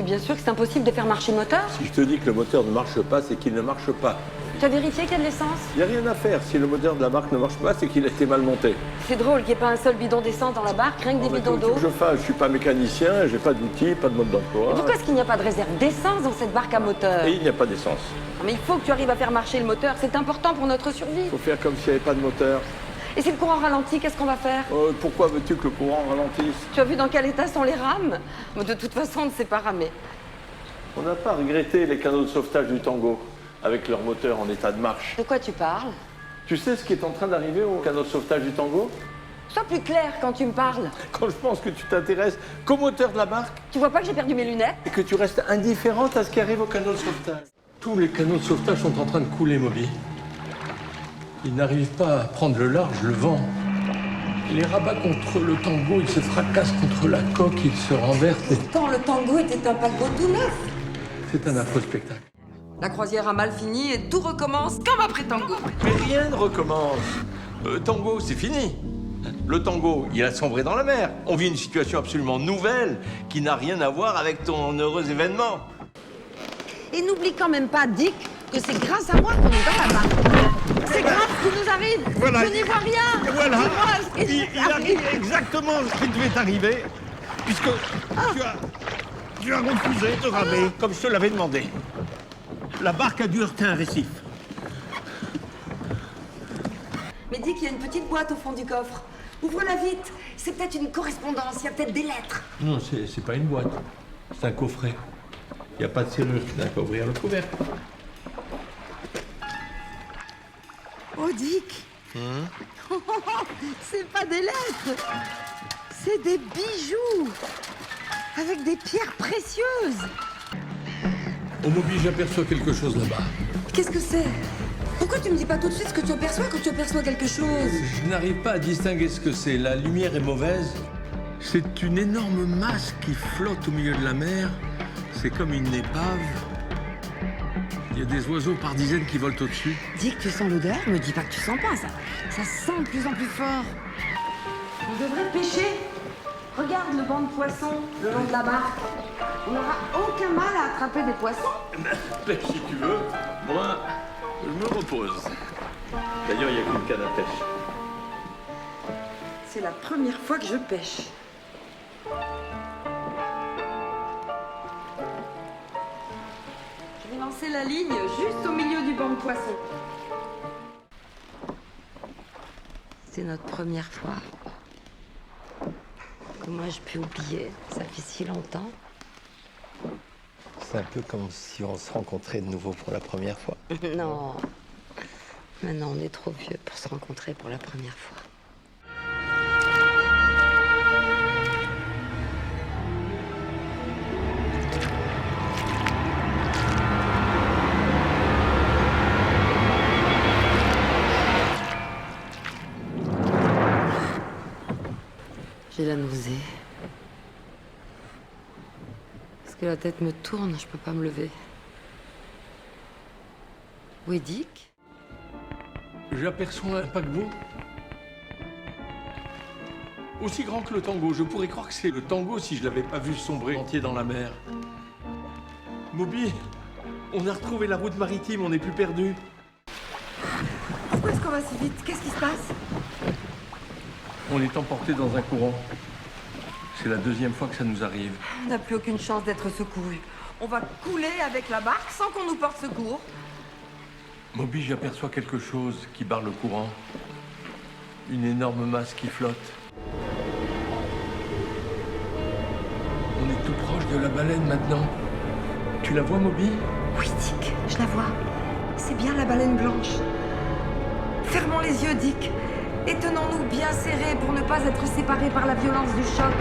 bien sûr que c'est impossible de faire marcher le moteur. Si je te dis que le moteur ne marche pas, c'est qu'il ne marche pas. Tu as vérifié qu'il y a de l'essence? Il n'y a rien à faire. Si le moteur de la barque ne marche pas, c'est qu'il a été mal monté. C'est drôle qu'il n'y ait pas un seul bidon d'essence dans la barque, rien que des bidons d'eau. Je ne suis pas mécanicien, j'ai pas d'outils, pas de mode d'emploi. Et pourquoi est-ce qu'il n'y a pas de réserve d'essence dans cette barque à moteur? Et il n'y a pas d'essence. Mais il faut que tu arrives à faire marcher le moteur, c'est important pour notre survie. Il faut faire comme s'il n'y avait pas de moteur. Et si le courant ralentit, qu'est-ce qu'on va faire? Pourquoi veux-tu que le courant ralentisse? Tu as vu dans quel état sont les rames? De toute façon, on ne sait pas ramer. On n'a pas regretté les canaux de sauvetage du Tango, avec leur moteur en état de marche. De quoi tu parles? Tu sais ce qui est en train d'arriver au canot de sauvetage du Tango? Sois plus clair quand tu me parles. Quand je pense que tu t'intéresses qu'au moteur de la barque Tu vois pas que j'ai perdu mes lunettes? et que tu restes indifférente à ce qui arrive au canot de sauvetage. Tous les canaux de sauvetage sont en train de couler, Moby. Ils n'arrivent pas à prendre le large, le vent. Il les rabat contre le Tango, il se fracasse contre la coque, il se renverse. Pourtant, le Tango était un paquebot tout neuf. C'est un affreux spectacle. La croisière a mal fini et tout recommence comme après Tango. Mais rien ne recommence. Tango, c'est fini. Le Tango, il a sombré dans la mer. On vit une situation absolument nouvelle qui n'a rien à voir avec ton heureux événement. Et n'oublie quand même pas, Dick, que c'est grâce à moi qu'on est dans la barque. C'est grave ce qui nous arrive. Voilà. Je n'y vois rien. Voilà. Dis-moi ce qui Il arrive exactement ce qui devait arriver, puisque tu as refusé de ramer comme je te l'avais demandé. La barque a dû heurter un récif. Mais Dick, il y a une petite boîte au fond du coffre. Ouvre-la vite. C'est peut-être une correspondance, il y a peut-être des lettres. Non, c'est pas une boîte. C'est un coffret. Il n'y a pas de serrure, tu n'as qu'à ouvrir le couvercle. Oh, Dick. C'est pas des lettres. C'est des bijoux. Avec des pierres précieuses. Au Moby, j'aperçois quelque chose là-bas. Qu'est-ce que c'est? Pourquoi tu me dis pas tout de suite ce que tu aperçois quand tu aperçois quelque chose? Je n'arrive pas à distinguer ce que c'est. La lumière est mauvaise. C'est une énorme masse qui flotte au milieu de la mer. C'est comme une épave. Il y a des oiseaux par dizaines qui volent au-dessus. Dick, tu sens l'odeur? Me dis pas que tu sens pas ça. Ça sent de plus en plus fort. On devrait pêcher. Regarde le banc de poissons le long de la barque. On n'aura aucun mal à attraper des poissons. Pêche si tu veux. Moi, je me repose. D'ailleurs, il n'y a qu'une canne à pêche. C'est la première fois que je pêche. Je vais lancer la ligne juste au milieu du banc de poissons. C'est notre première fois. Comment je peux oublier? Ça fait si longtemps. C'est un peu comme si on se rencontrait de nouveau pour la première fois. Non. Maintenant, on est trop vieux pour se rencontrer pour la première fois. J'ai la nausée. Parce que la tête me tourne, je peux pas me lever. Où est Dick? J'aperçois un paquebot aussi grand que le Tango. Je pourrais croire que c'est le Tango si je l'avais pas vu sombrer entier dans la mer. Moby, on a retrouvé la route maritime, on n'est plus perdu. Pourquoi est-ce qu'on va si vite? Qu'est-ce qui se passe? On est emporté dans un courant. C'est la deuxième fois que ça nous arrive. On n'a plus aucune chance d'être secouru. On va couler avec la barque sans qu'on nous porte secours. Moby, j'aperçois quelque chose qui barre le courant. Une énorme masse qui flotte. On est tout proche de la baleine maintenant. Tu la vois, Moby? Oui, Dick, je la vois. C'est bien la baleine blanche. Fermons les yeux, Dick, et tenons-nous bien serrés pour ne pas être séparés par la violence du choc.